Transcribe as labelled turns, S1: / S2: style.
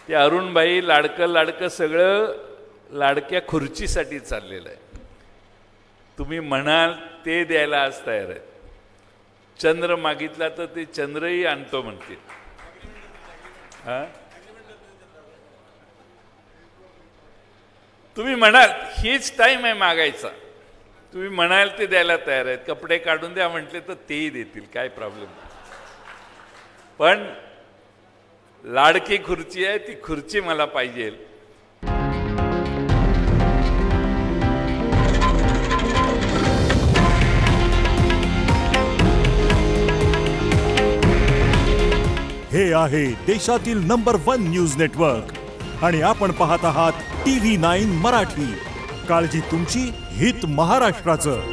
S1: ते अरुणबाई लाडकं सगळं लाडक्या खुर्चीसाठी चाललेलं आहे. तुम्ही म्हणाल ते द्यायला आज तयार आहे. चंद्र मागितला तर ते चंद्रही आणतो म्हणतील. हा, तुम्ही म्हणाल हीच टाइम आहे मागायचा. तुम्ही म्हणाल ते द्यायला तयार आहेत. कपडे काढून द्या म्हटले तर तेही देतील, काय प्रॉब्लेम नाही. पण लाडकी खुर्ची आहे, ती खुर्ची मला पाहिजे.
S2: हे आहे देशातील नंबर 1 न्यूज नेटवर्क आणि आपण पाहत आहात TV9 मराठी. काळजी तुमची, हित महाराष्ट्राचं.